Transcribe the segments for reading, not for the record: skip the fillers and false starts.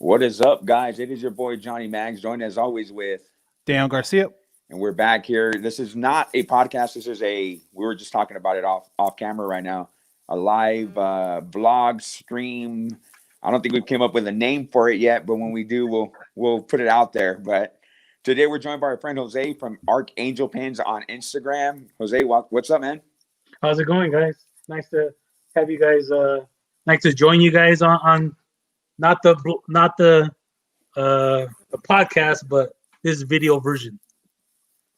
What is up, guys? It is your boy Johnny Mags, joined as always with, Dan Garcia. and we're back here. This is not a podcast. This is we were just talking about it off camera right now. A live vlog stream. I don't think we came up with a name for it yet, but when we do, we'll put it out there. But today we're joined by our friend Jose from ArchAngel Pins on Instagram. Jose, what's up, man? How's it going, guys? Nice to have you guys. Nice to join you guys on not the podcast, but this video version.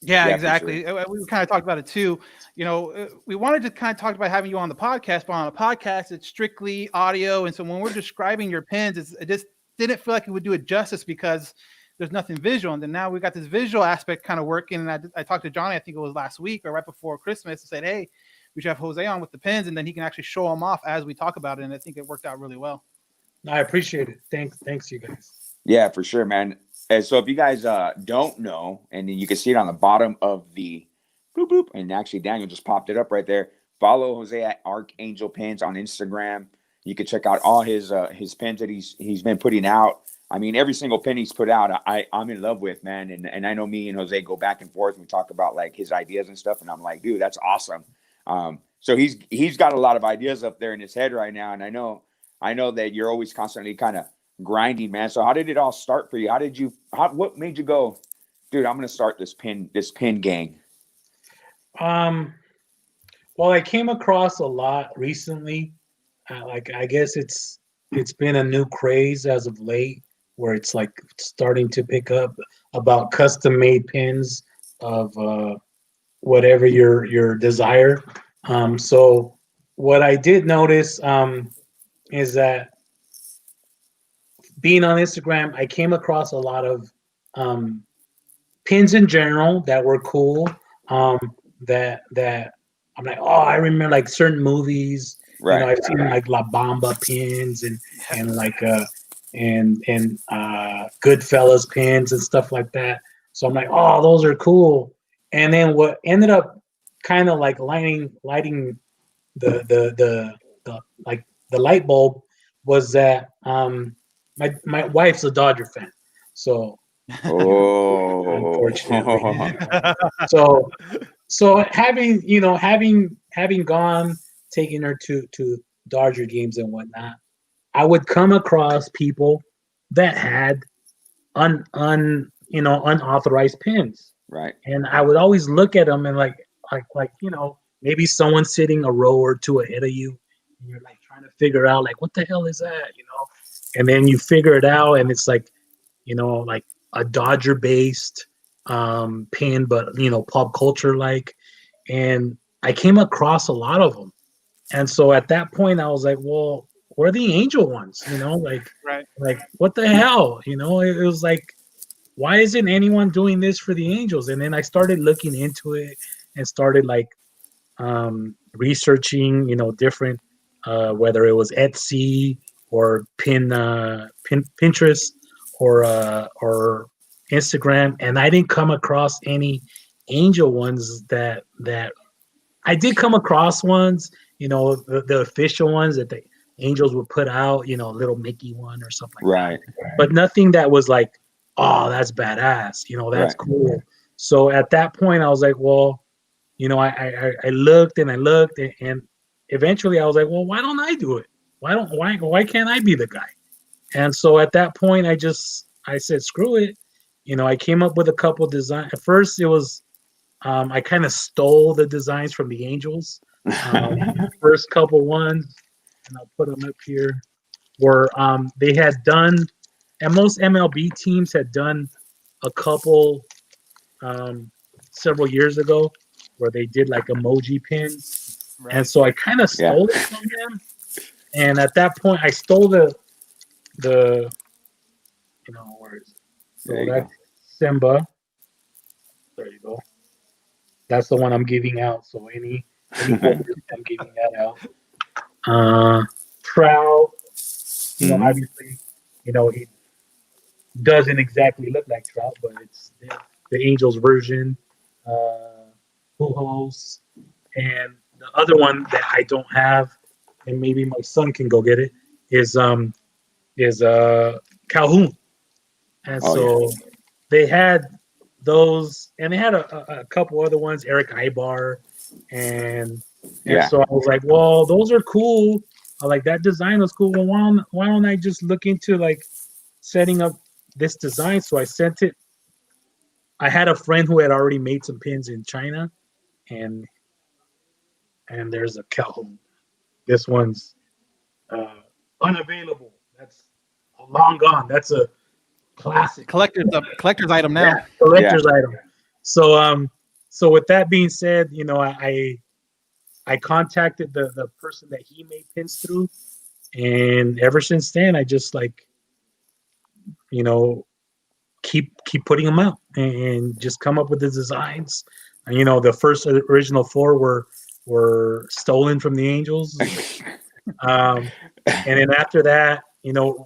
Yeah, Yeah, for exactly. We kind of talked about it too. We wanted to kind of talk about having you on the podcast, but on a podcast, it's strictly audio. And so when we're describing your pins, it just didn't feel like it would do it justice because there's nothing visual. And then now we got this visual aspect kind of working. And I talked to Johnny, I think it was last week or right before Christmas, and said, hey, we should have Jose on with the pins, and then he can actually show them off as we talk about it. And I think it worked out really well. I appreciate it. Thanks, you guys. Yeah, for sure, man. And so if you guys don't know, and you can see it on the bottom of the boop boop, and actually Daniel just popped it up right there. Follow Jose at ArchAngel Pins on Instagram. You can check out all his pins that he's been putting out. I mean, every single pin he's put out, I'm in love with, man. And I know me and Jose go back and forth and we talk about like his ideas and stuff, and I'm like, dude, that's awesome. So he's got a lot of ideas up there in his head right now, and I know that you're always constantly kind of grinding, man. So how did it all start for you? What made you go, dude, I'm going to start this pin gang? Well, I came across a lot recently. I guess it's been a new craze as of late, where it's like starting to pick up about custom made pins of whatever your desire. So what I did notice is that being on Instagram, I came across a lot of pins in general that were cool. That I'm like, oh, I remember like certain movies. Right. I've seen like La Bamba pins and like and Goodfellas pins and stuff like that. So I'm like, oh, those are cool. And then what ended up kind of like lighting the light bulb was that my wife's a Dodger fan, so unfortunately, so having gone, taking her to Dodger games and whatnot, I would come across people that had unauthorized pins, Right. and I would always look at them and like maybe someone sitting a row or two ahead of you, and you're like trying to figure out like what the hell is that, and then you figure it out, and it's like like a Dodger based pin, but pop culture like, and I came across a lot of them, and so at that point I was like, well, where are the Angel ones? Like, Right. Like what the hell? It was like, why isn't anyone doing this for the Angels? And then I started looking into it and started like researching, different whether it was Etsy or Pinterest or Instagram, and I didn't come across any Angel ones that I did come across ones, the official ones that the Angels would put out, little Mickey one or something like Right. that. But nothing that was like, oh, that's badass, that's Right. cool. So at that point I was like, well, I looked and eventually I was like, well, why don't I do it? Why can't I be the guy? And so at that point I said, screw it. I came up with a couple designs. At first it was I kind of stole the designs from the Angels. First couple ones, and I'll put them up here, were they had done, and most MLB teams had done a couple several years ago where they did like emoji pins. Right. And so I kind of stole it from them. And at that point I stole the where is it? So that's Simba. There you go. That's the one I'm giving out. So any I'm giving that out. Trout, obviously, he doesn't exactly look like Trout, but it's the Angels version. Pujols, and the other one that I don't have, and maybe my son can go get it, is Calhoun, and so they had those, and they had a couple other ones, Eric Ibar, and so I was like, well, those are cool. I like that design was cool. Well, why don't I just look into like setting up this design? So I sent it. I had a friend who had already made some pins in China, and there's a Calhoun. This one's unavailable. That's long gone. That's a classic collector's item now. Yeah, collector's item. So with that being said, you know, I contacted the person that he made pins through, and ever since then, I just like, you know, keep putting them out and just come up with the designs. And, you know, the first original 4 were stolen from the Angels, and then after that, you know,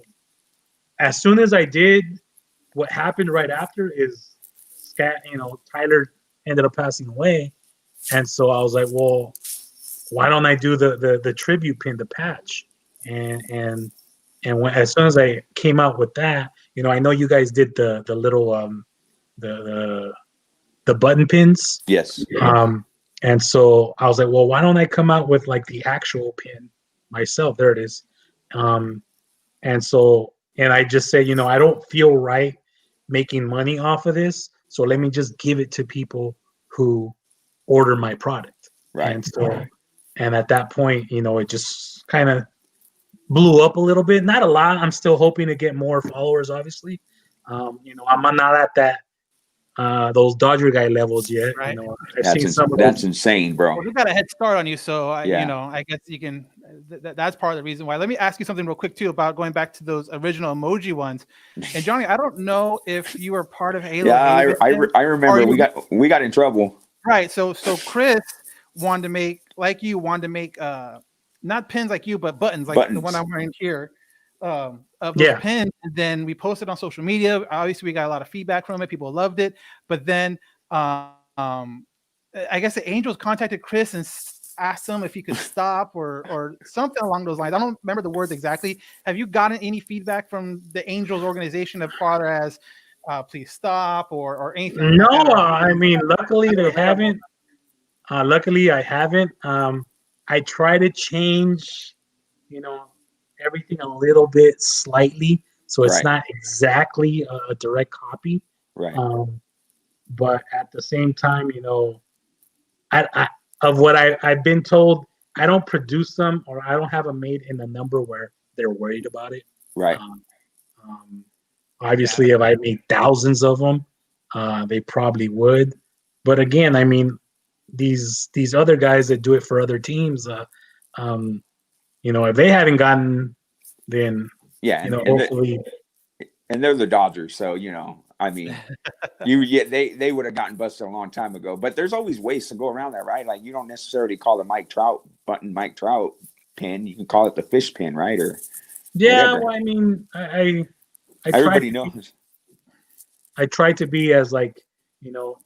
as soon as I did, what happened right after is, you know, Tyler ended up passing away, and so I was like, well, why don't I do the tribute pin, the patch, and when, as soon as I came out with that, you know, I know you guys did the little the button pins, Yes. And so I was like, well, why don't I come out with like the actual pin myself? There it is, and so. And I just said, you know, I don't feel right making money off of this, so let me just give it to people who order my product. Right. And so, and at that point, you know, it just kind of blew up a little bit. Not a lot. I'm still hoping to get more followers, obviously. You know, I'm not at that those Dodger guy levels yet. Right. You know, That's insane, bro. Well, we got a head start on you, so you know, I guess you can. That's part of the reason why. Let me ask you something real quick too about going back to those original emoji ones. And Johnny, I don't know if you were part of Halo. Yeah, I remember we got in trouble. Right. So Chris wanted to make not pins like you, but buttons like the one I'm wearing here. Of those pins, and then we posted on social media. Obviously, we got a lot of feedback from it. People loved it, but then I guess the Angels contacted Chris and asked him if he could stop or something along those lines. I don't remember the words exactly. Have you gotten any feedback from the Angels organization as far as please stop or anything? No, I mean, luckily they haven't. Luckily, I haven't. I try to change, you know, everything a little bit slightly, so it's not exactly a direct copy. Right. But at the same time, you know, I of what I've been told, I don't produce them or I don't have them made in a number where they're worried about it. Right. Obviously, if I made thousands of them, they probably would. But again, I mean, these other guys that do it for other teams, you know, if they haven't gotten, then you know, hopefully. And they're the Dodgers, so you know, I mean, they would have gotten busted a long time ago. But there's always ways to go around that, right? Like you don't necessarily call the Mike Trout pin. You can call it the fish pin, right? Or whatever. Well, I mean, I everybody knows. I try to be as like, you know,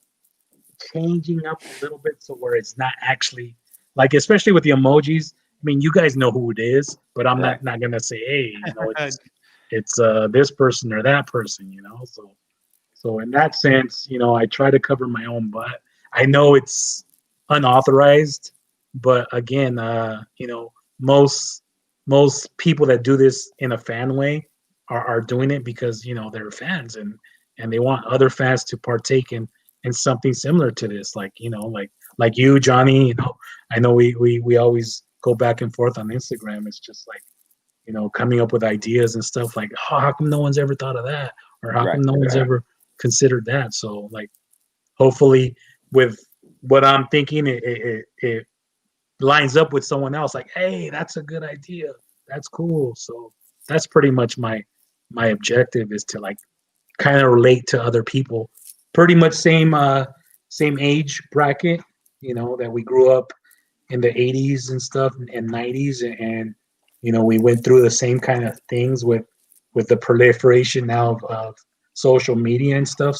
changing up a little bit so where it's not actually like, especially with the emojis. I mean, you guys know who it is, but I'm not gonna say, hey, you know, it's this person or that person, you know. So in that sense, you know, I try to cover my own butt. I know it's unauthorized, but again, you know, most people that do this in a fan way are doing it because, you know, they're fans and they want other fans to partake in something similar to this, like, you know, like you, Johnny. You know, I know we always go back and forth on Instagram. It's just like, you know, coming up with ideas and stuff like, oh, how come no one's ever thought of that? Or how come no one's ever considered that? So like, hopefully with what I'm thinking, it lines up with someone else. Like, hey, that's a good idea. That's cool. So that's pretty much my objective, is to like kind of relate to other people. Pretty much same age bracket, you know, that we grew up in the 80s and stuff and 90s, and you know, we went through the same kind of things with the proliferation now of social media and stuff.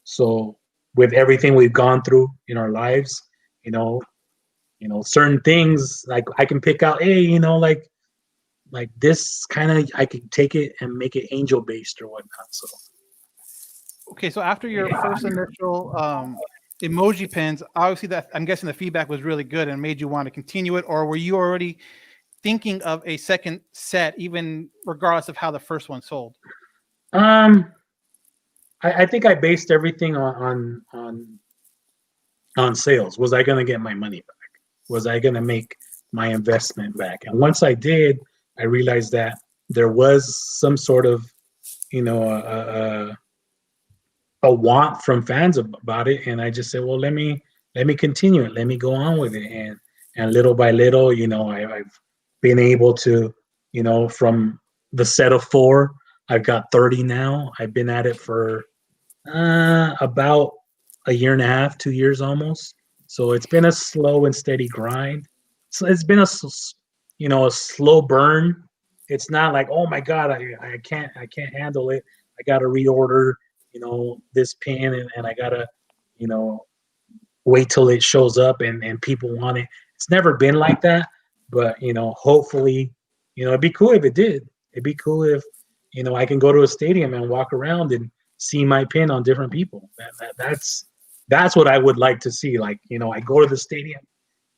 So with everything we've gone through in our lives, you know, certain things like I can pick out, hey, you know, like like this kind of, I could take it and make it angel based or whatnot. So Okay, so after your first initial emoji pins, obviously that I'm guessing the feedback was really good and made you want to continue it, or were you already thinking of a second set, even regardless of how the first one sold? I think I based everything on sales. Was I going to get my money back? Was I going to make my investment back? And once I did, I realized that there was some sort of, you know, a want from fans about it, and I just said, well, let me continue it. Let me go on with it, and little by little, you know, I've been able to, you know, from the set of 4, I've got 30 now. I've been at it for about a year and a half, 2 years almost. So it's been a slow and steady grind. So it's been a, you know, a slow burn. It's not like, oh my God, I can't handle it. I got to reorder, you know, this pin, and I got to, you know, wait till it shows up and people want it. It's never been like that, but, you know, hopefully, you know, it'd be cool if it did. It'd be cool if, you know, I can go to a stadium and walk around and see my pin on different people. That's what I would like to see. Like, you know, I go to the stadium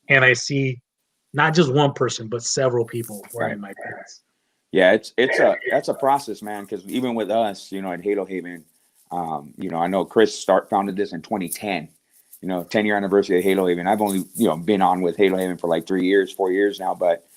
and I see not just one person, but several people wearing my pins. Yeah, that's a process, man. Because even with us, you know, at Halo Haven, you know, I know Chris founded this in 2010. You know, 10-year anniversary of Halo Haven. I've only, you know, been on with Halo Haven for like 4 years now. But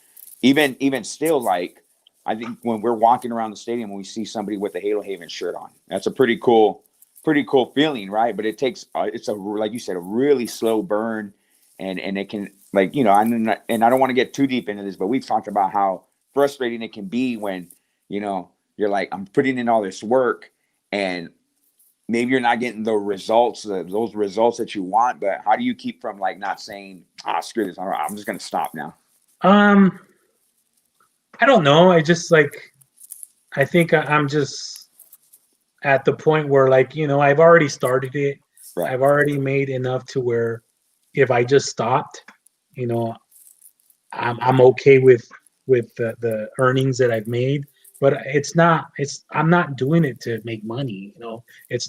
even still, like, I think when we're walking around the stadium and we see somebody with a Halo Haven shirt on, that's a pretty cool feeling, right? But it takes it's like you said, a really slow burn, and it can, like, you know, and I don't want to get too deep into this, but we've talked about how frustrating it can be when, you know, you're like, I'm putting in all this work and maybe you're not getting those results that you want. But how do you keep from, like, not saying, screw this, I'm just gonna stop now? I don't know. I just, like, I think I'm just at the point where, like, you know, I've already started it. Right. I've already made enough to where if I just stopped, you know, I'm okay with the earnings that I've made. But I'm not doing it to make money, you know. It's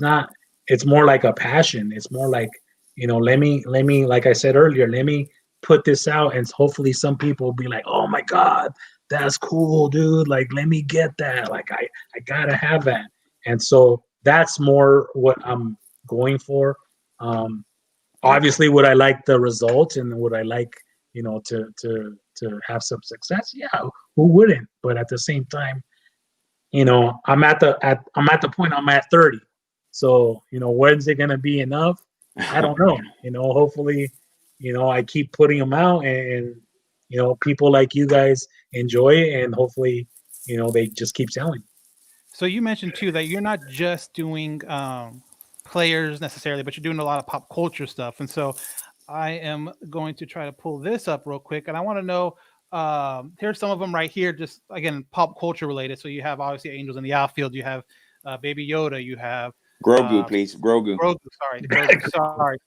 more like a passion. It's more like, you know, let me, like I said earlier, let me put this out, and hopefully some people will be like, oh my God, that's cool, dude. Like, let me get that. Like, I gotta have that. And so that's more what I'm going for. Obviously, would I like the results, and would I like, you know, to have some success? Yeah, who wouldn't? But at the same time, you know, I'm at the point, I'm at 30. So, you know, when's it gonna be enough? I don't know. You know, hopefully, you know, I keep putting them out, and you know, people like you guys enjoy it, and hopefully, you know, they just keep selling. So you mentioned too that you're not just doing players necessarily, but you're doing a lot of pop culture stuff. And so I am going to try to pull this up real quick, and I want to know. Here's some of them right here, just again pop culture related. So you have obviously Angels in the Outfield. You have Baby Yoda. You have Grogu, please. Grogu. Sorry, Grogu, sorry.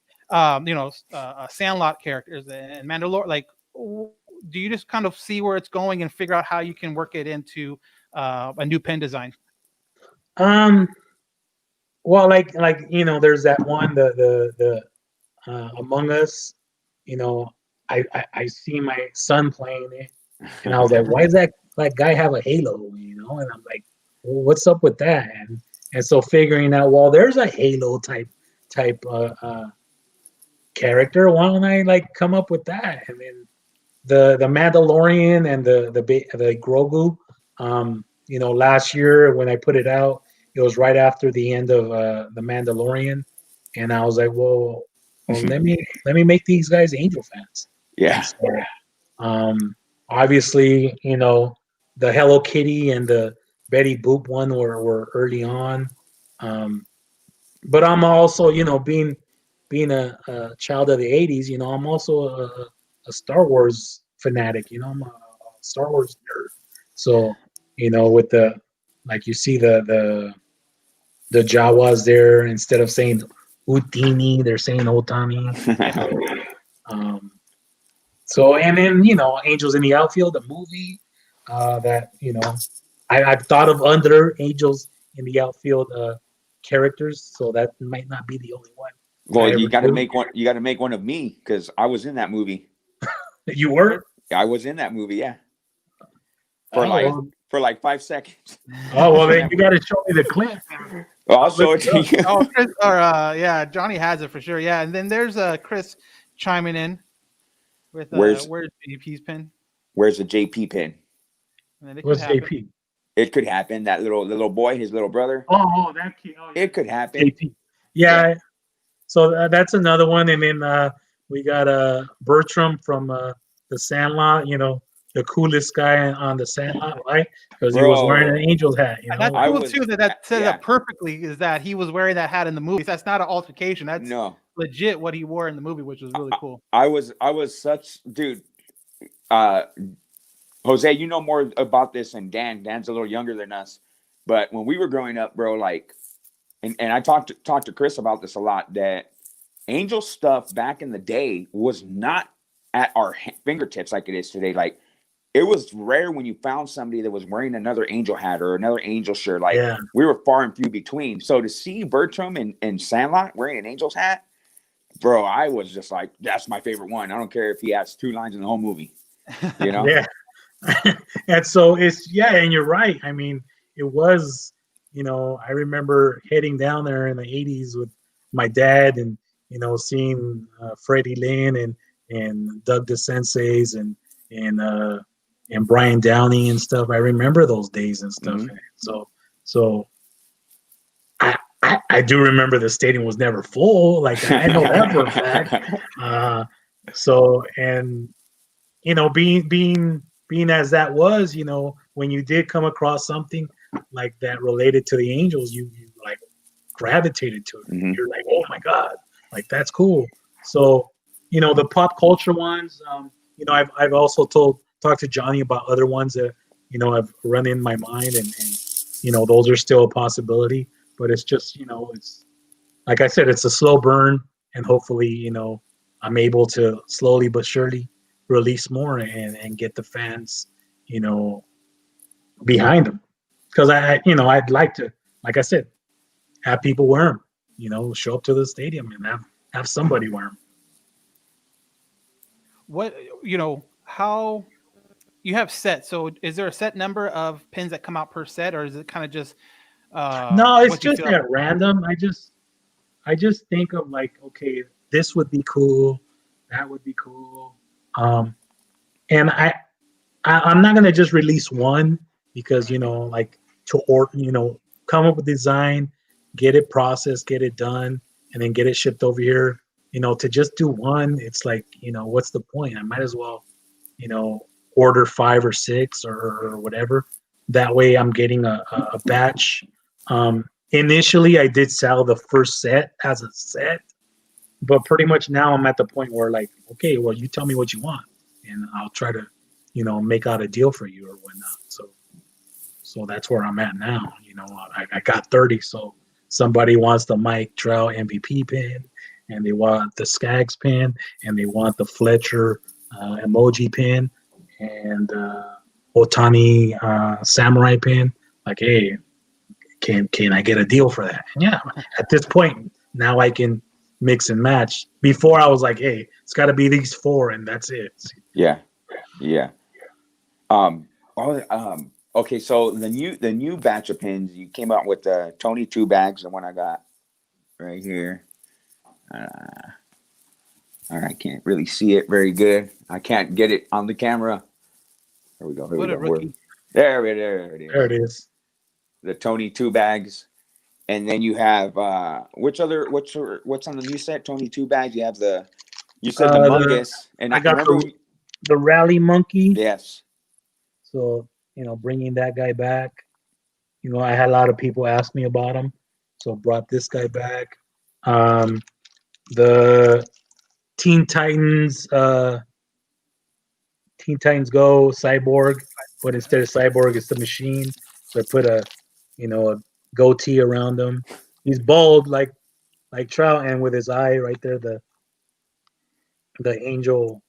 You know, Sandlot characters and Mandalore. Like, do you just kind of see where it's going and figure out how you can work it into a new pen design? Well, like you know, there's that one, the Among Us. You know, I see my son playing it, and I was like, why does that guy have a halo? You know, and I'm like, well, what's up with that? And so figuring out, well, there's a halo type character. Why don't I, like, come up with that? And then the Mandalorian and the Grogu. You know, last year when I put it out, it was right after the end of the Mandalorian, and I was like, well, let me make these guys Angel fans. Yeah. So, obviously, you know, the Hello Kitty and the Betty Boop one were early on, but I'm also, you know, being a child of the '80s, you know, I'm also a Star Wars fanatic. You know, I'm a Star Wars nerd. So, you know, with like you see the Jawas there, instead of saying Utini, they're saying Otani. So, and then, you know, Angels in the Outfield, the movie. that I've thought of other Angels in the outfield characters, so that might not be the only one Well, I you ever got to do. make one. You got to make one of me because I was in that movie. You were? I was in that movie. Yeah, for Oh like well, for like 5 seconds. oh I well, was in then that you movie. got to show me the clip. I'll I'll look show it it to up. you. Oh, Chris, or yeah, Johnny has it for sure. Yeah, and then there's Chris chiming in with Where's where's JP's pin, Where's the JP pin? and then it could What's happen. JP? It could happen. That little boy, his little brother. Oh, that kid. Oh, yeah. It could happen. JP. Yeah. So that's another one, and then we got Bertram from the Sandlot. The coolest guy on the Sandlot, right? Because he was wearing an Bro, Angel's hat. And that's I cool was too. That set it yeah. up perfectly. Is that he was wearing that hat in the movie? That's not an altercation. That's No. legit what he wore in the movie, which was really cool. I was such dude. Uh Jose, you know more about this than Dan. Dan's a little younger than us. But when we were growing up, bro, like and I talked to Chris about this a lot, that Angel stuff back in the day was not at our fingertips like it is today. Like it was rare when you found somebody that was wearing another Angel hat or another Angel shirt. Like Yeah. we were far and few between. So to see Bertram and Sandlot wearing an Angels hat, bro, I was just like, that's my favorite one. I don't care if he has 2 lines in the whole movie. You know? Yeah. And so and you're right. I mean, it was, I remember heading down there in the 80s with my dad and, seeing Freddie Lynn and Doug DeSense's and Brian Downey and stuff. I remember those days and stuff. Mhm. So I do remember the stadium was never full. Like I know that for a fact. And being as that was, when you did come across something like that related to the Angels, you like gravitated to it. Mhm. You're like, oh my God, like that's cool. So, the pop culture ones, I've also talked to Johnny about other ones that, have run in my mind and those are still a possibility, but it's just, it's like I said, it's a slow burn and hopefully, I'm able to slowly but surely release more and get the fans, behind them. Because I'd like to, like I said, have people wear them, show up to the stadium and have somebody wear them. What how you have set? So is there a set number of pins that come out per set, or is it kind of just No, it's what you just feel? at random. I just think of like, okay, this would be cool, that would be cool. And I'm not gonna just release one because like come up with design, get it processed, get it done, and then get it shipped over here. To just do one, it's like what's the point? I might as well order 5 or 6 or whatever. That way, I'm getting a batch. Initially, I did sell the first set as a set, but pretty much now I'm at the point where like, okay, well, you tell me what you want, and I'll try to make out a deal for you or whatnot. So that's where I'm at now. I got 30. So somebody wants the Mike Trout MVP pin, and they want the Skaggs pin, and they want the Fletcher emoji pin, and Otani Samurai pin. Like, hey, can I get a deal for that? And yeah, at this point now I can mix and match. Before I was like, hey, it's got to be these 4, and that's it. Yeah. Yeah. Okay, so the new batch of pins, you came out with the Tony 2 bags, the one I got right here. All right, can't really see it very good. I can't get it on the camera. Here we go. What a rookie. There it is. There it is. The Tony 2 bags. And then you have what's on the new set? Tony 2 bags. You have you said the Mungus, and I got remember the Rally Monkey. yes. So, bringing that guy back. I had a lot of people ask me about him, so brought this guy back. The Teen Titans Go Cyborg, but instead of Cyborg, it's the Machine. So I put a goatee around him. He's bald like Trout, and with his eye right there, the angel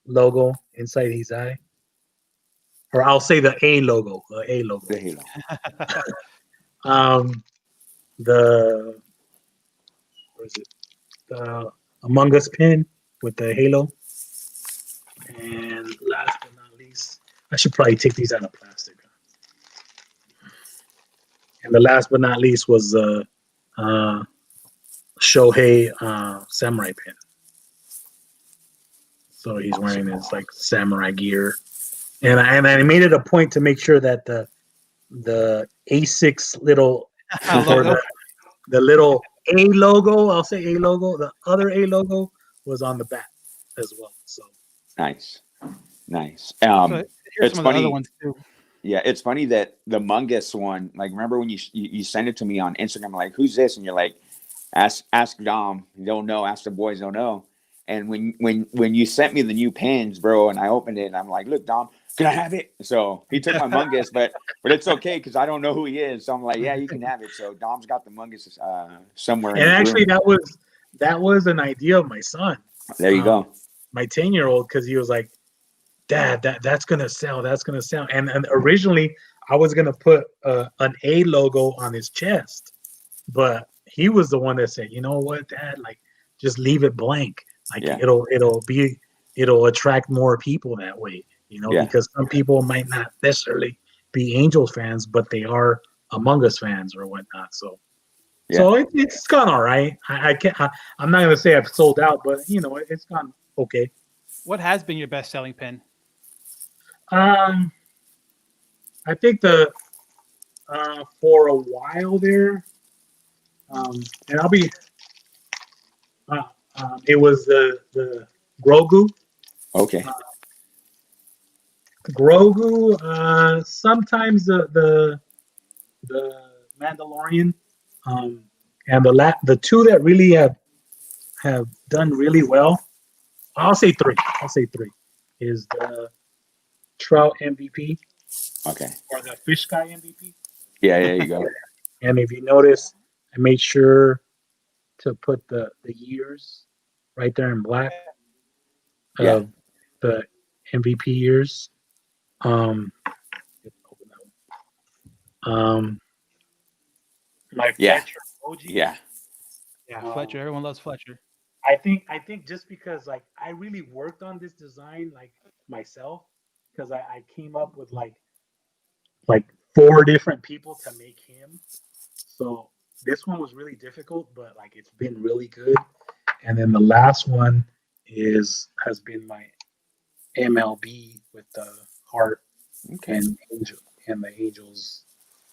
logo inside his eye. or I'll say the A logo. The A logo. The halo. The what is it? The Among Us pin with the halo. And last but not least, I should probably take these out of plastic. And the last but not least was Shohei samurai pin. So he's wearing his like samurai gear, and I made it a point to make sure that the A6 little or the little A logo, I'll say A logo, the other A logo was on the back as well. So Nice. Here's It's some of the funny. other ones too. Yeah, it's funny that the Mungus one, like, remember when you send it to me on Instagram, like, who's this? And you're like, ask Dom. You don't know. Ask the boys. Don't know. And when you sent me the new pins, bro, and I opened it, and I'm like, look, Dom, can I have it? So he took my Mungus, but it's okay because I don't know who he is. So I'm like, yeah, you can have it. So Dom's got the Mungus somewhere. and actually, that was an idea of my son. There you go. My 10-year-old, because he was like, Dad, that's gonna sell. That's gonna sell. And originally I was gonna put an A logo on his chest, but he was the one that said, you know what, Dad, like just leave it blank. Like it'll attract more people that way, because some people might not necessarily be Angels fans, but they are Among Us fans or whatnot. So it's gone all right. I'm not gonna say I've sold out, but it's gone okay. What has been your best selling pin? I think for a while there, and I'll be. It was the Grogu. Okay. Grogu. Sometimes the Mandalorian, and the two that really have done really well. I'll say three. Is the Trout MVP. Okay. Or the Fish Guy MVP. Yeah, there you go. And if you notice, I made sure to put the years right there in black of the MVP years. My Fletcher emoji. Yeah. Fletcher. Everyone loves Fletcher. I think just because like I really worked on this design like myself, because I came up with like 4 different people to make him. So this one was really difficult, but like it's been really good. And then the last one has been my MLB with the heart and the angels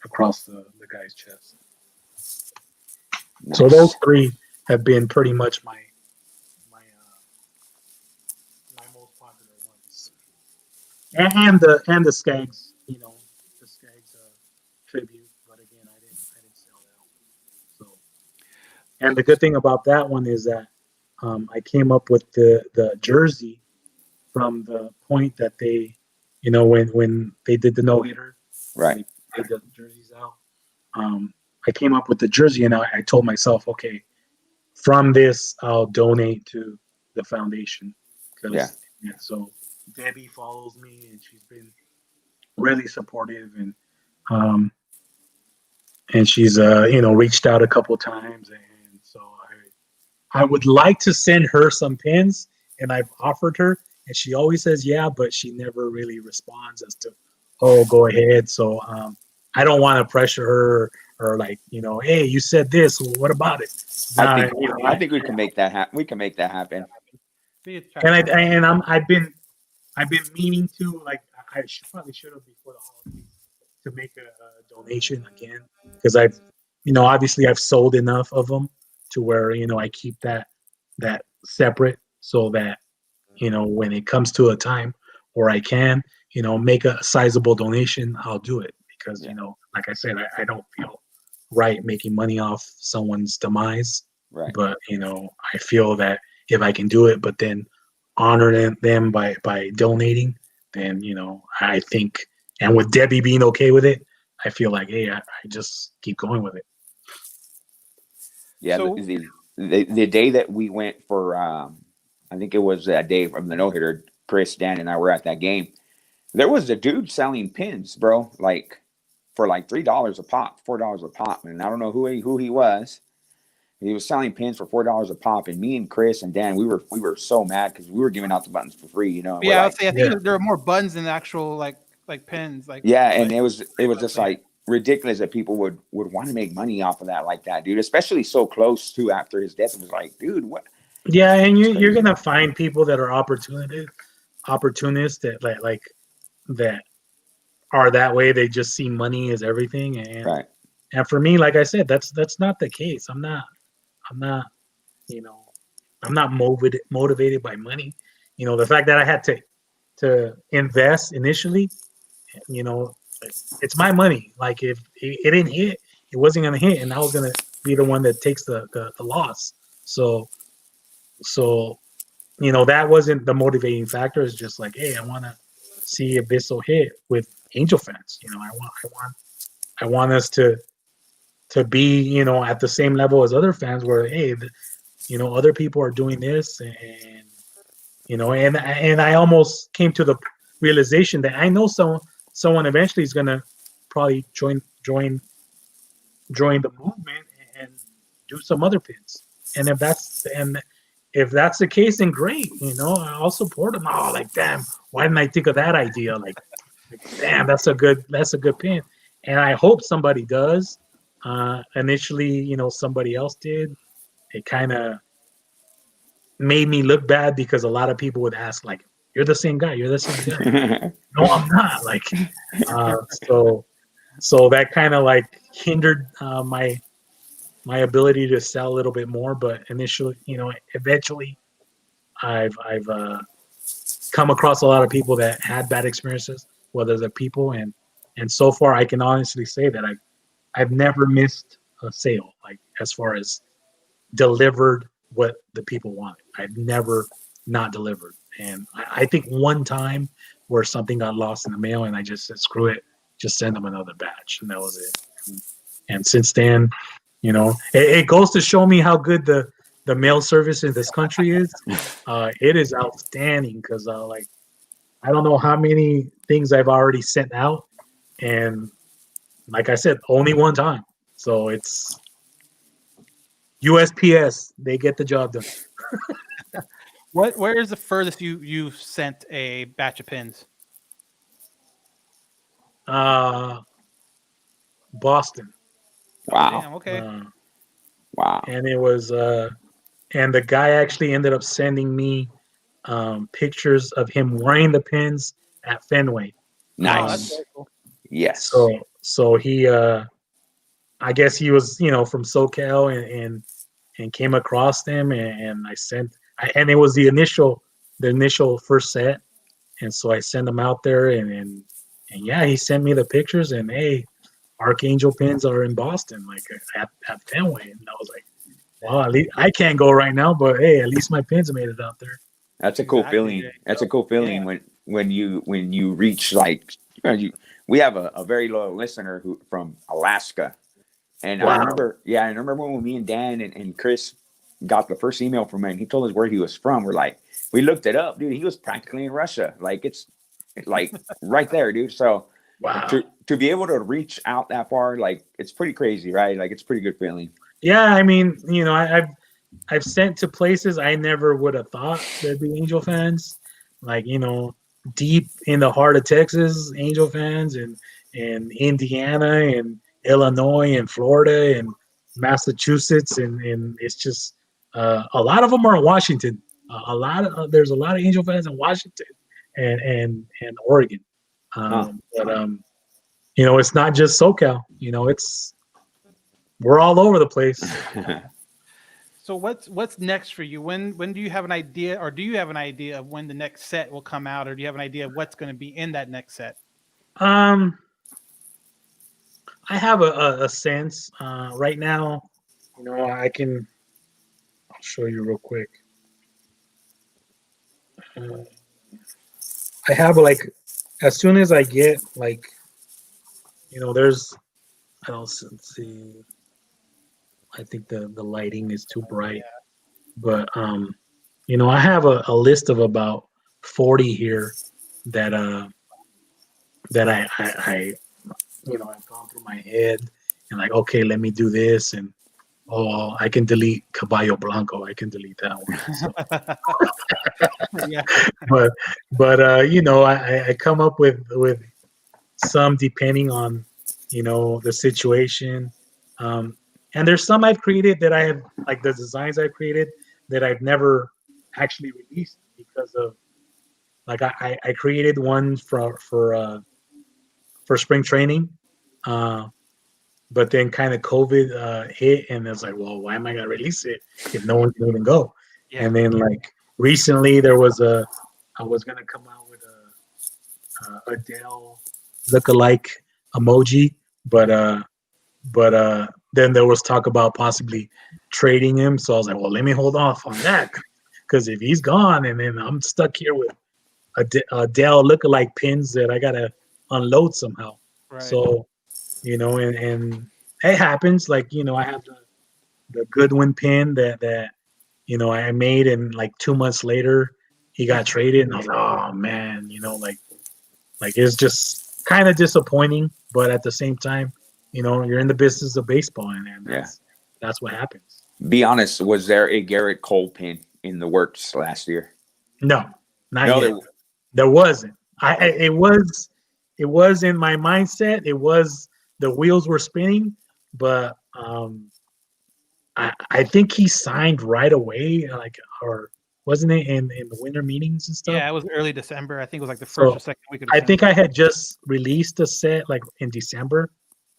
across the guy's chest. Nice. So those 3 have been pretty much my most popular ones. And the Skags, the Skags tribute, but again, I didn't sell that. So, and the good thing about that one is that I came up with the jersey from the point that they, when they did the no-hitter, right? They did the jerseys out. I came up with the jersey, and I told myself, okay, from this, I'll donate to the foundation. So Debbie follows me, and she's been really supportive, and she's reached out a couple times, and so I would like to send her some pins, and I've offered her, and she always says yeah, but she never really responds as to, oh, go ahead. So I don't want to pressure her or like, hey, you said this, well, what about it? I think we can make that happen. We can make that happen. And I've been meaning to, like, I probably should have before the holidays to make a donation again, because I've obviously I've sold enough of them to where I keep that separate, so that when it comes to a time where I can make a sizable donation, I'll do it, because like I said, I don't feel right making money off someone's demise, right? But I feel that if I can do it, but then honor them by donating, then I think, and with Debbie being okay with it, I feel like, hey, I just keep going with it. Yeah, so, the day that we went for, I think it was that day from the no-hitter, Chris, Dan, and I were at that game, There was a dude selling pins, bro, like for like $3 a pop, $4 a pop, and I don't know who he was. He was selling pins for $4 a pop, and me and Chris and Dan, we were so mad because we were giving out the buttons for free, you know. And we're Yeah, I would like, say I think there are more buttons than actual like pins. yeah, and like, it was just like ridiculous that people would want to make money off of that like that, dude. Especially so close to after his death. It was like, dude, what? Yeah, and you're gonna find people that are opportunists that like that are that way. They just see money as everything, and Right. and for me, like I said, that's not the case. I'm not, you know, I'm not motivated by money. You know, the fact that I had to invest initially, you know, it's my money. Like if it didn't hit, it wasn't gonna hit, and I was gonna be the one that takes the loss. So you know, that wasn't the motivating factor. It's just like, hey, I want to see if this will hit with Angel fans. You know, I want us to be, you know, at the same level as other fans where, hey, you know, other people are doing this, and you know, and I almost came to the realization that I know someone eventually is gonna probably join the movement and do some other pins. And if that's the case, then great. You know, I'll support them. Oh, like damn, why didn't I think of that idea? Like damn, that's a good pin. And I hope somebody does. Initially, you know, somebody else did. It kind of made me look bad because a lot of people would ask, like, "You're the same guy. You're the same guy." No, I'm not. Like, so that kind of like hindered my ability to sell a little bit more. But initially, you know, eventually, I've come across a lot of people that had bad experiences, whether they're people, and so far, I can honestly say that I've never missed a sale, like as far as delivered what the people wanted. I've never not delivered. And I think one time where something got lost in the mail and I just said, screw it, just send them another batch. And that was it. And since then, you know, it goes to show me how good the mail service in this country is. It is outstanding because like, I don't know how many things I've already sent out. And like I said, only one time. So it's USPS. They get the job done. Where is the furthest you've sent a batch of pins? Boston. Wow. Damn, okay. Wow. And it was and the guy actually ended up sending me pictures of him wearing the pins at Fenway. Nice. That's very cool. Yes. So he I guess he was, you know, from SoCal and came across them, and and it was the initial first set, and so I sent them out there, and yeah, he sent me the pictures, and hey, Archangel Pins are in Boston, like at Fenway, and I was like, wow, at least I can't go right now, but hey, at least my pins made it out there. That's a cool Exactly. feeling. That's a cool feeling when you reach like, you know, we have a very loyal listener who from Alaska. And Wow. I remember when me and Dan and Chris got the first email from him, and he told us where he was from. We're like, we looked it up, dude. He was practically in Russia. Like it's like right there, dude. So Wow. to be able to reach out that far, like it's pretty crazy, right? Like it's a pretty good feeling. Yeah, I mean, you know, I've sent to places I never would have thought there'd be Angel fans, like, you know, deep in the heart of Texas, Angel fans, and Indiana and Illinois and Florida and Massachusetts, and it's just a lot of them are in Washington. There's a lot of Angel fans in Washington and Oregon. But you know, it's not just SoCal. You know, we're all over the place. So what's next for you? When do you have an idea, or do you have an idea of when the next set will come out, or do you have an idea of what's going to be in that next set? I have a sense right now. You know, I'll show you real quick. I have like, as soon as I get like, you know, I don't see. I think the lighting is too bright, but you know, I have a list of about 40 here that that I I've gone through my head and like, okay, let me do this, and oh, I can delete Caballo Blanco. I can delete that one. So, Yeah. but I come up with some depending on the situation. And there's some I've created that I have, like the designs I've created that I've never actually released because of, like, I created one for spring training, uh, but then kind of COVID hit, and it's like, well, why am I gonna release it if no one can even go? Yeah. And then, like, recently there was I was gonna come out with a Adele lookalike emoji, but then there was talk about possibly trading him. So I was like, well, let me hold off on that, because if he's gone, and then I'm stuck here with Adele lookalike pins that I gotta unload somehow. Right. So and it happens. Like, I have the Goodwin pin that I made, and like 2 months later he got traded, and I was like, oh man, like it's just kind of disappointing, but at the same time, you're in the business of baseball, and Yeah. that's what happens. Be honest, was there a Garrett Cole pin in the works last year? No, not No, yet. there. There wasn't. Okay. It was in my mindset. It was, the wheels were spinning, but I think he signed right away, like, or wasn't it in the winter meetings and stuff? Yeah, it was early December. I think it was like the first or So second week of I think December. I had just released a set like in December,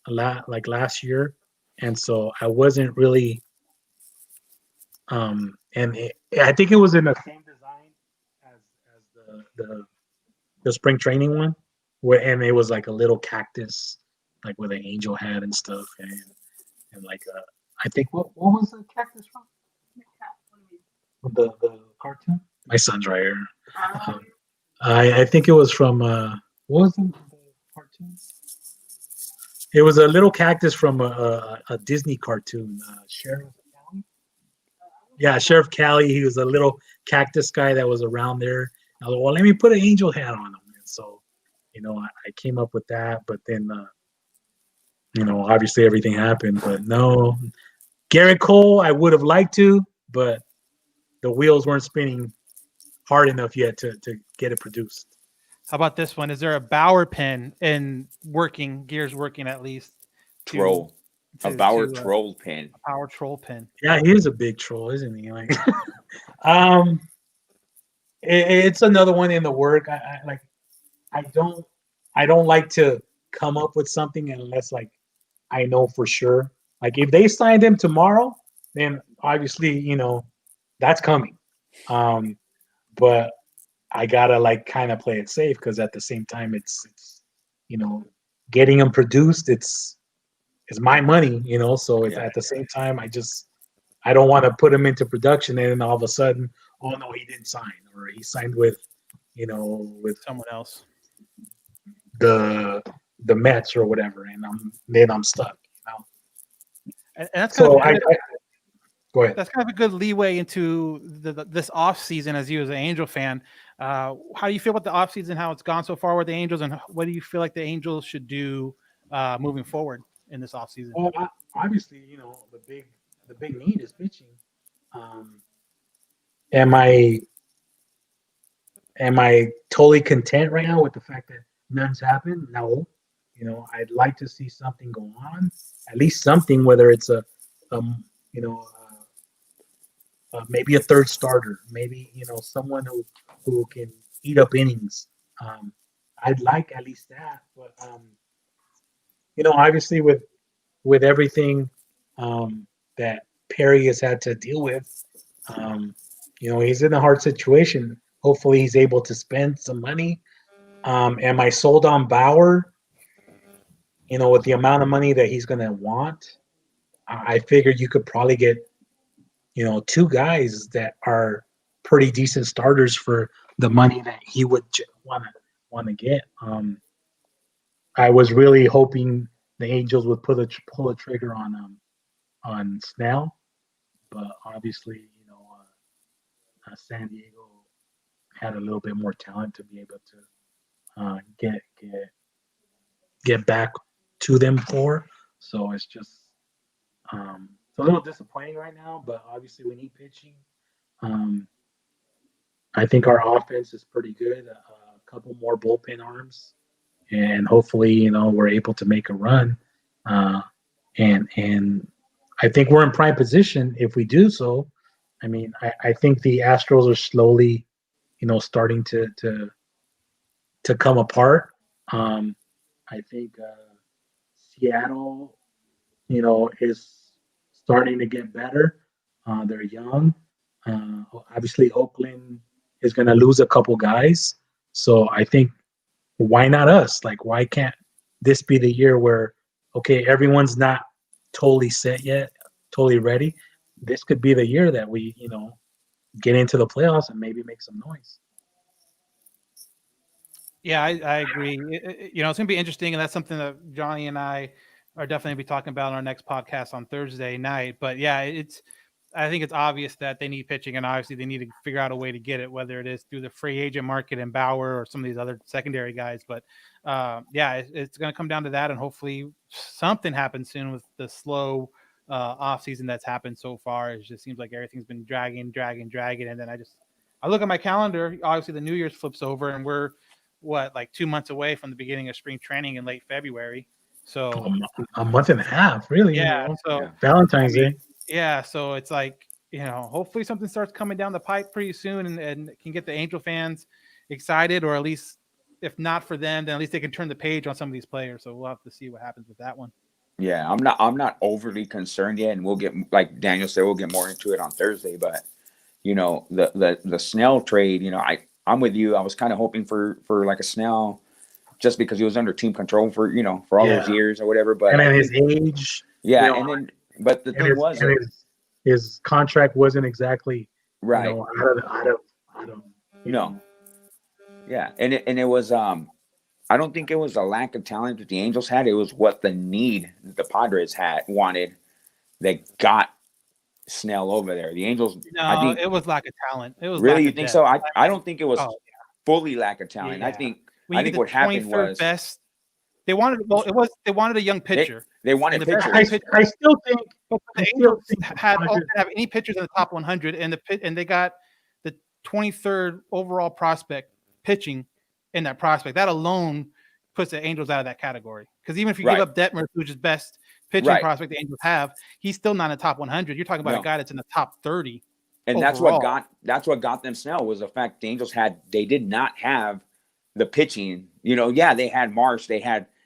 like last year, and so I wasn't really. I think it was in the same design as the spring training one, and it was like a little cactus, like with an angel hat and stuff, and like I think what was the cactus from? The cartoon. My son's right here. Um, I think it was from what was the cartoon? It was a little cactus from a Disney cartoon. Sheriff Callie. Yeah, Sheriff Callie. He was a little cactus guy that was around there. I was like, well, let me put an angel hat on him. And so, I came up with that. But then, obviously everything happened. But no, Garrett Cole, I would have liked to, but the wheels weren't spinning hard enough yet to get it produced. How about this one? Is there a Bauer pin in gears working at least Troll. A Bauer troll pin. a power troll pin? Yeah, he is a big troll, isn't he? Like, um, it's another one in the work. I don't like to come up with something unless, like, I know for sure. Like, if they signed him tomorrow, then obviously, that's coming. But I gotta, like, kind of play it safe, because at the same time, it's you know getting them produced. It's my money, So it's, Yeah. at the same time, I don't want to put him into production, and then all of a sudden, oh no, he didn't sign, or he signed with with Someone else. the Mets or whatever, and I'm stuck. And that's kind of So a good. go ahead. That's kind of a good leeway into this off season, as you as an Angel fan. How do you feel about the off season? How it's gone so far with the Angels, and what do you feel like the Angels should do moving forward in this off season? Well, obviously, the big need is pitching. Um, am I totally content right now with the fact that none's happened? No. I'd like to see something go on, at least something, whether it's um, you know, maybe a third starter, maybe someone who can eat up innings. Um, I'd like at least that, but obviously with everything that Perry has had to deal with, he's in a hard situation. Hopefully, he's able to spend some money. Am I sold on Bauer? With the amount of money that he's going to want, I figured you could probably get, two guys that are pretty decent starters for the money that he would want to get. I was really hoping the Angels would pull a trigger on Snell, but obviously, San Diego had a little bit more talent to be able to get get back to them for. So it's just it's a little disappointing right now, but obviously we need pitching. I think our offense is pretty good. A couple more bullpen arms, and hopefully, we're able to make a run. And I think we're in prime position if we do so. I mean, I think the Astros are slowly, starting to come apart. I think Seattle, is starting to get better. They're young. Obviously, Oakland is going to lose a couple guys. So I think, why not us? Like, why can't this be the year where, okay, everyone's not totally set yet, totally ready? This could be the year that we, get into the playoffs and maybe make some noise. Yeah, I agree. It's going to be interesting, and that's something that Johnny and I are definitely be talking about on our next podcast on Thursday night. But yeah, I think it's obvious that they need pitching, and obviously they need to figure out a way to get it, whether it is through the free agent market and Bauer or some of these other secondary guys. But yeah, it's going to come down to that, and hopefully something happens soon with the slow off season that's happened so far. It just seems like everything's been dragging, and then I look at my calendar. Obviously, the New Year's flips over, and we're like 2 months away from the beginning of spring training in late February. So a month and a half, really. Yeah. So Valentine's Day. Yeah. So it's like, hopefully something starts coming down the pipe pretty soon and can get the Angel fans excited, or at least if not for them, then at least they can turn the page on some of these players. So we'll have to see what happens with that one. Yeah, I'm not overly concerned yet, and we'll get, like Daniel said, we'll get more into it on Thursday. But the Snell trade, I'm with you. I was kind of hoping for like a Snell, just because he was under team control for all those years or whatever. But and then his age. Yeah, and then but the thing was his contract wasn't exactly right. Out of No. Yeah, and it was I don't think it was a lack of talent that the Angels had. It was what the need that the Padres wanted. They got Snell over there. The Angels. No, I think it was lack of talent. It was really. lack You of think depth. so? I don't think it was fully lack of talent. Yeah. I think what happened was best. They wanted they wanted a young pitcher. They wanted pitchers. I still think. But the Angels didn't have any pitchers in the top 100, and they got the 23rd overall prospect pitching in that prospect. That alone puts the Angels out of that category. Because even if you give up Detmer, who's his best pitching prospect the Angels have, he's still not in the top 100. You're talking about a guy that's in the top 30. And overall. that's what got them Snell, was the fact the Angels they did not have the pitching. They had Marsh,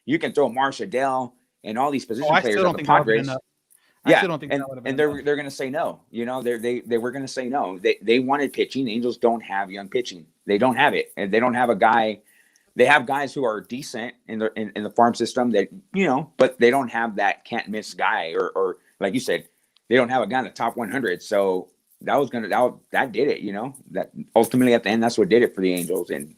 you can throw Marsh, Adele, and all these position players on the Padres. I still don't think that would have been enough. They're going to say no. They were going to say no. They wanted pitching. The Angels don't have young pitching. They don't have it, and they don't have a guy. They have guys who are decent in the farm system that but they don't have that can't miss guy, or like you said, they don't have a guy in the top 100. So that did it. That ultimately at the end, that's what did it for the Angels. And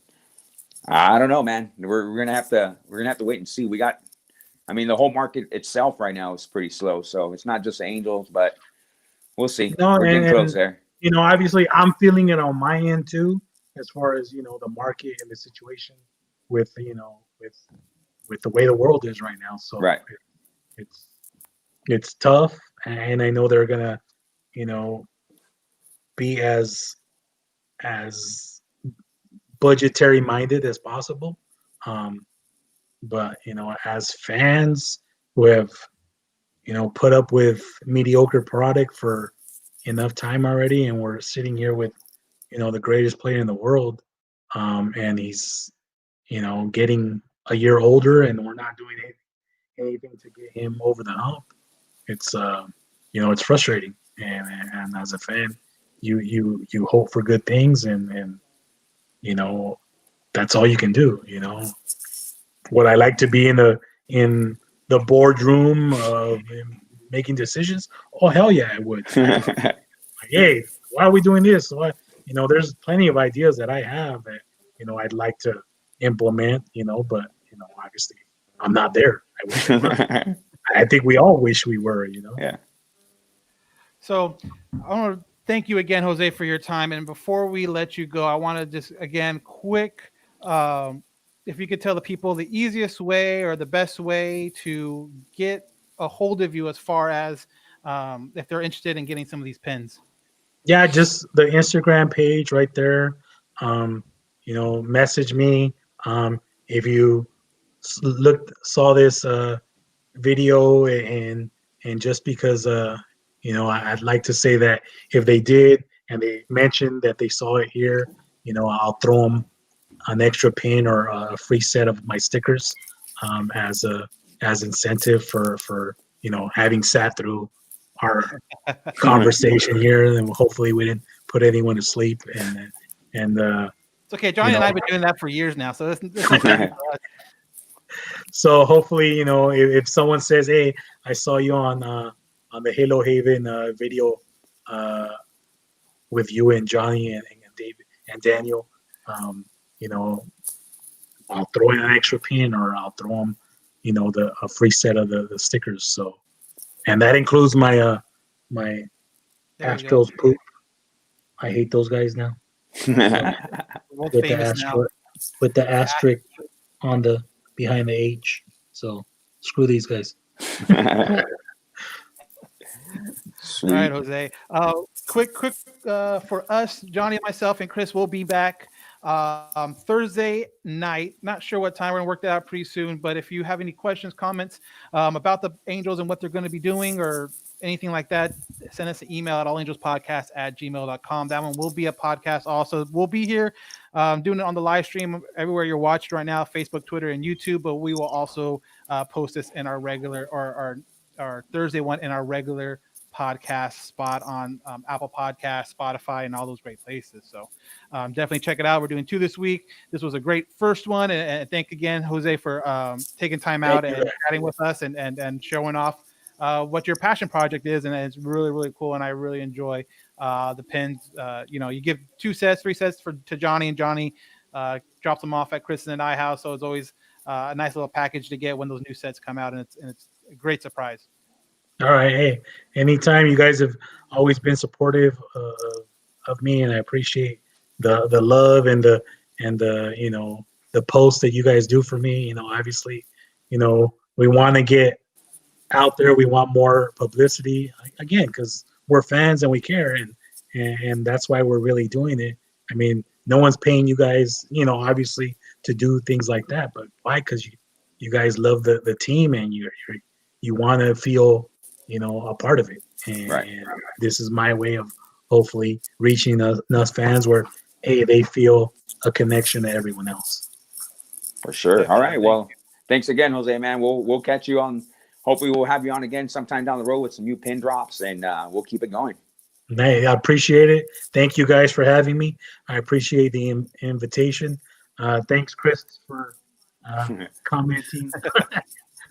I don't know, man. We're gonna have to wait and see. The whole market itself right now is pretty slow. So it's not just the Angels, but we'll see. We're getting close there. Obviously, I'm feeling it on my end too, as far as the market and the situation with with the way the world is right now. So it's tough, and I know they're gonna be as budgetary minded as possible. But as fans who have put up with mediocre product for enough time already, and we're sitting here with the greatest player in the world, and he's getting a year older, and we're not doing anything to get him over the hump. It's it's frustrating, and as a fan, you hope for good things, and that's all you can do. Would I like to be in the boardroom making decisions? Oh, hell yeah, I would. Like, hey, why are we doing this? Why, there's plenty of ideas that I have that I'd like to implement. But obviously I'm not there. I wish I were. I think we all wish we were. Yeah. So I want to thank you again, Jose, for your time. And before we let you go, I want to just again quick if you could tell the people the easiest way or the best way to get a hold of you as far as if they're interested in getting some of these pins. Yeah, just the Instagram page right there. Um, message me. If you saw this video, and just because I'd like to say that if they did and they mentioned that they saw it here, I'll throw them an extra pin or a free set of my stickers, as incentive for having sat through our conversation here, and hopefully we didn't put anyone to sleep. And It's okay. Johnny and I have been doing that for years now, so it's not new for us. So hopefully, if someone says, "Hey, I saw you on the Halo Haven video with you and Johnny and David and Daniel," I'll throw in an extra pin, or I'll throw them, a free set of the stickers. So, and that includes my my Astros poop. I hate those guys now. World with famous now. With the asterisk on the behind the H. So screw these guys. All right, Jose. Quick for us, Johnny and myself and Chris will be back Thursday night. Not sure what time. We're going to work that out pretty soon. But if you have any questions, comments about the Angels and what they're going to be doing or anything like that, send us an email at allangelspodcast@gmail.com. That one will be a podcast also. We'll be here doing it on the live stream everywhere you're watching right now, Facebook, Twitter, and YouTube. But we will also post this in our regular or our Thursday one in our regular podcast spot on Apple Podcasts, Spotify, and all those great places. So definitely check it out. We're doing 2 this week. This was a great first one. And thank again, Jose, for taking time out and chatting with us and showing off what your passion project is. And it's really, really cool. And I really enjoy the pins. You give 2 sets, 3 sets to Johnny, and Johnny drops them off at Kristen and I house. So it's always a nice little package to get when those new sets come out. And it's a great surprise. All right. Hey, anytime. You guys have always been supportive of me, and I appreciate the love and the the posts that you guys do for me. Obviously, we want to get out there. We want more publicity, again, because we're fans and we care, and that's why we're really doing it. I mean, no one's paying you guys, obviously, to do things like that. But why? Because you guys love the team, and you want to feel a part of it. And this is my way of hopefully reaching us fans where, hey, they feel a connection to everyone else. For sure. All right. Well, thanks again, Jose, man. We'll catch you on. Hopefully we'll have you on again sometime down the road with some new pin drops, and we'll keep it going. Hey, I appreciate it. Thank you guys for having me. I appreciate the invitation. Thanks, Chris, for commenting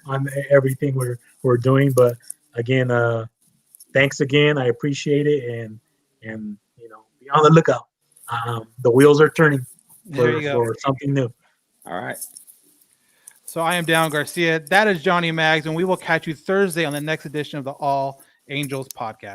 on everything we're doing. But again, thanks again. I appreciate it, and be on the lookout. The wheels are turning for something new. All right. So I am Dan Garcia. That is Johnny Maggs, and we will catch you Thursday on the next edition of the All Angels Podcast.